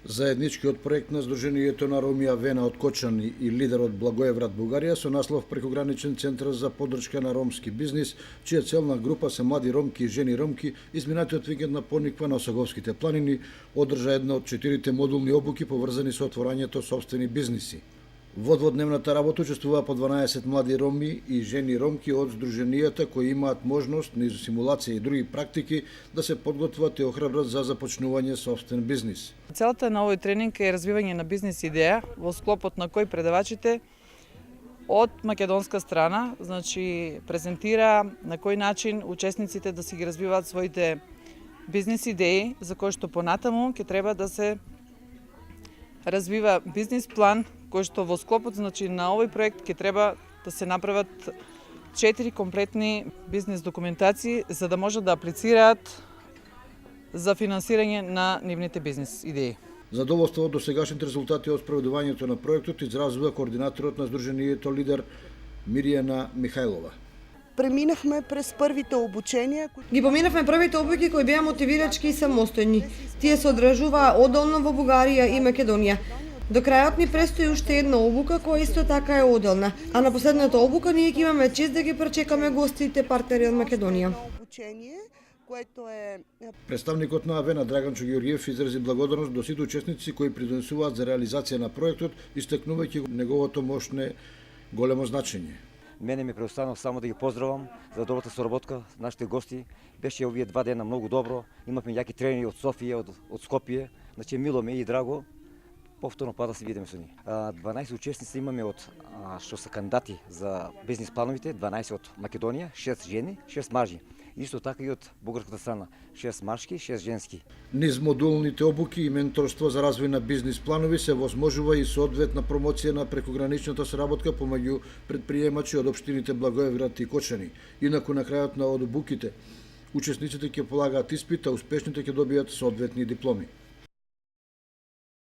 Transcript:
Заедничкиот проект на Сдруженијето на Роми Авена од Кочани и Лидер од Благоевград, Бугарија, со наслов Прекограничен центар за поддршка на ромски бизнис, чија целна група се млади ромки и жени ромки, изминатиот викенд на Пониква на Осаговските планини, одржа една од 4 модулни обуки поврзани со отворањето сопствени бизниси. Во дводневната работа учествуваа по 12 млади роми и жени ромки од Сдруженијата кои имаат можност низ симулација и други практики да се подготват и охрабрат за започнување сопствен бизнис. Целта на овој тренинг е развивање на бизнис идеја во склопот на кој предавачите од македонска страна, значи презентира на кој начин учесниците да си ги развиваат своите бизнис идеи, за кои што понатаму ќе треба да се развива бизнис план кој што во склопот значи на овој проект ќе треба да се направат 4 комплетни бизнис документации за да можат да аплицираат за финансирање на нивните бизнис идеи. Задоволство од досегашните резултати од спроведувањето на проектот изразува координаторот на Сдруженијето Лидер Миријана Михајлова. Преминавме през првите обученија. Ги поминавме првите обуки кои беа мотивирачки и самостојни. Тие се одржуваа одделно во Бугарија и Македонија. До крајот ни престои уште една обука која исто така е одделна, а на последната обука ние ќе имаме чест да ги пречекаме гостите партнери од Македонија. Представникот на Авена Драганчо Георгиев изрази благодарност до сите учесници кои придонесуваат за реализација на проектот, истакнувајќи неговото мощне големо значење. Мене ми преостанува само да ги поздравам за добрата соработка с нашите гости. Беше овие 2 дена многу добро. Имавме јаки тренинги од Софија, од Скопје. Значи мило ми и драго. Повторно па да се видиме со нив. 12 учесници имаме од што се кандидати за бизнис плановите, 12 од Македонија, 6 жени, 6 мажи. Исто така и од бугарската страна, 6 машки, 6 женски. Низ модулните обуки и менторство за развој на бизнис планови се возможува и соодветна промоција на прекограничната соработка помеѓу предприемачи од општините Благоевград и Кочани. Инаку на крајот на обуките учесниците ќе полагаат испит, а успешните ќе добијат соодветни дипломи.